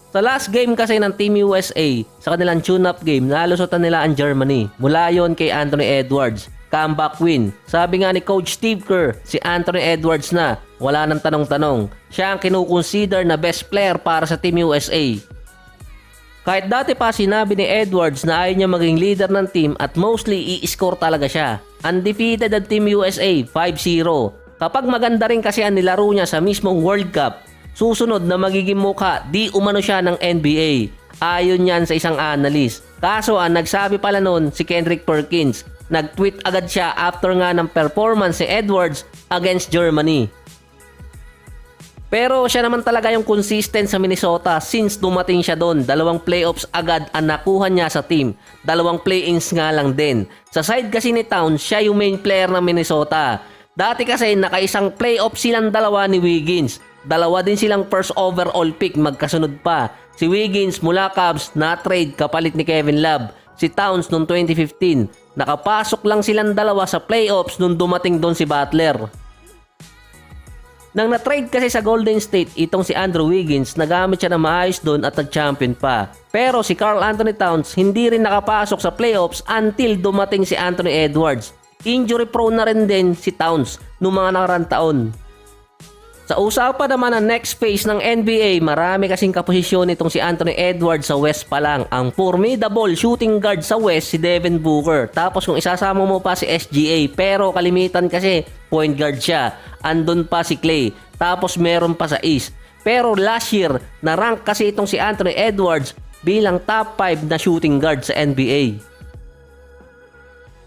Sa last game kasi ng Team USA, sa kanilang tune-up game, nalusutan nila ang Germany. Mula yon kay Anthony Edwards. Comeback win. Sabi nga ni Coach Steve Kerr, si Anthony Edwards na, wala nang tanong-tanong. Siya ang kinukonsider na best player para sa Team USA. Kahit dati pa sinabi ni Edwards na ayaw niya maging leader ng team at mostly i-score talaga siya. Undefeated ang Team USA, 5-0. Kapag maganda rin kasi ang nilaro niya sa mismong World Cup, susunod na magiging mukha di umano siya ng NBA. Ayon yan sa isang analyst. Kaso ang nagsabi pala nun si Kendrick Perkins. Nag-tweet agad siya after nga ng performance ni Edwards against Germany. Pero siya naman talaga yung consistent sa Minnesota since dumating siya doon. 2 playoffs agad ang nakuha niya sa team. 2 play-ins nga lang din. Sa side kasi ni Towns, siya yung main player ng Minnesota. Dati kasi nakaisang playoff silang dalawa ni Wiggins. 2 din silang first overall pick magkasunod pa. Si Wiggins mula Cavs na-trade kapalit ni Kevin Love. Si Towns noong 2015. Nakapasok lang silang dalawa sa playoffs nung dumating doon si Butler. Nang na-trade kasi sa Golden State itong si Andrew Wiggins, nagamit siya na maayos doon at nag-champion pa. Pero si Karl Anthony Towns hindi rin nakapasok sa playoffs until dumating si Anthony Edwards. Injury prone na rin din si Towns noong mga nakarang taon. Sa usapan naman ng next phase ng NBA, marami kasing kaposisyon itong si Anthony Edwards sa West pa lang. Ang formidable shooting guard sa West si Devin Booker. Tapos kung isasama mo pa si SGA, pero kalimitan kasi point guard siya. Andun pa si Klay. Tapos meron pa sa East. Pero last year, na-rank kasi itong si Anthony Edwards bilang top 5 na shooting guard sa NBA.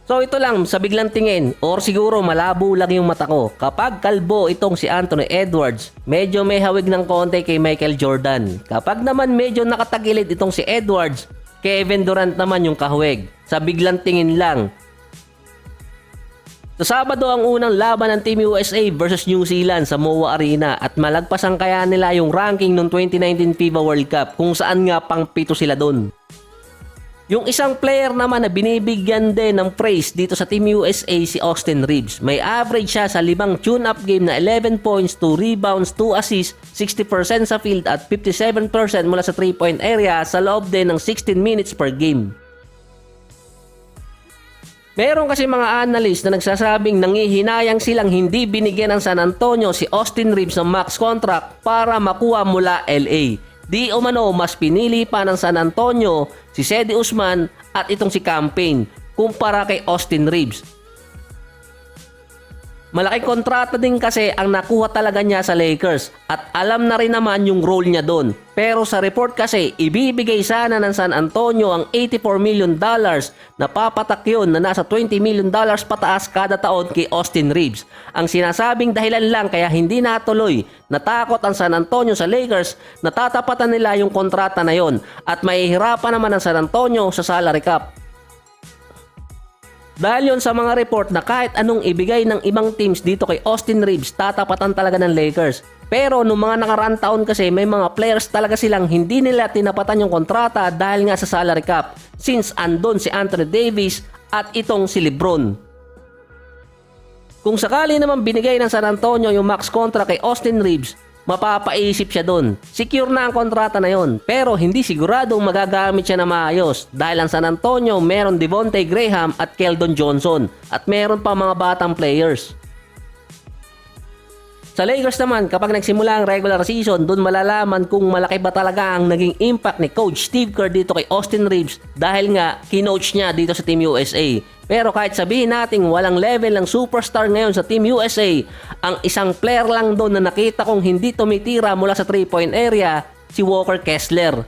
So ito lang sa biglang tingin or siguro malabo lang yung mata ko. Kapag kalbo itong si Anthony Edwards, medyo may hawig ng konti kay Michael Jordan. Kapag naman medyo nakatagilid itong si Edwards, Kevin Durant naman yung kahawig. Sa biglang tingin lang. Sa Sabado ang unang laban ng Team USA versus New Zealand sa MOA Arena at malagpasan kaya nila yung ranking ng 2019 FIBA World Cup kung saan nga pang 7 sila dun. Yung isang player naman na binibigyan din ng praise dito sa Team USA si Austin Reeves. May average siya sa 5 tune-up game na 11 points, 2 rebounds, 2 assists, 60% sa field at 57% mula sa 3-point area sa loob din ng 16 minutes per game. Meron kasi mga analyst na nagsasabing nangihinayang silang hindi binigyan ng San Antonio si Austin Reeves ng max contract para makuha mula LA. Di umano mas pinili pa ng San Antonio si Cedi Osman at itong si Campaign kumpara kay Austin Reeves. Malaking kontrata din kasi ang nakuha talaga niya sa Lakers at alam na rin naman yung role niya doon. Pero sa report kasi ibibigay sana ng San Antonio ang $84 million na papatak yun na nasa $20 million pataas kada taon kay Austin Reeves. Ang sinasabing dahilan lang kaya hindi natuloy, natakot ang San Antonio sa Lakers na tatapatan nila yung kontrata na yon at mahihirapan naman ang San Antonio sa salary cap. Dahil yun sa mga report na kahit anong ibigay ng ibang teams dito kay Austin Reeves, tatapatan talaga ng Lakers. Pero nung mga nakaraang taon kasi may mga players talaga silang hindi nila tinapatan yung kontrata dahil nga sa salary cap. Since andon si Anthony Davis at itong si LeBron. Kung sakali naman binigay ng San Antonio yung max contract kay Austin Reeves, mapapaisip siya doon. Secure na ang kontrata na yon, pero hindi siguradong magagamit siya na maayos dahil ang San Antonio meron Devontae Graham at Keldon Johnson at meron pa mga batang players. Sa Lakers naman, kapag nagsimula ang regular season, doon malalaman kung malaki ba talaga ang naging impact ni Coach Steve Kerr dito kay Austin Reeves dahil nga kinoach niya dito sa Team USA. Pero kahit sabihin nating walang level ng superstar ngayon sa Team USA, ang isang player lang doon na nakita kong hindi tumitira mula sa 3-point area, si Walker Kessler.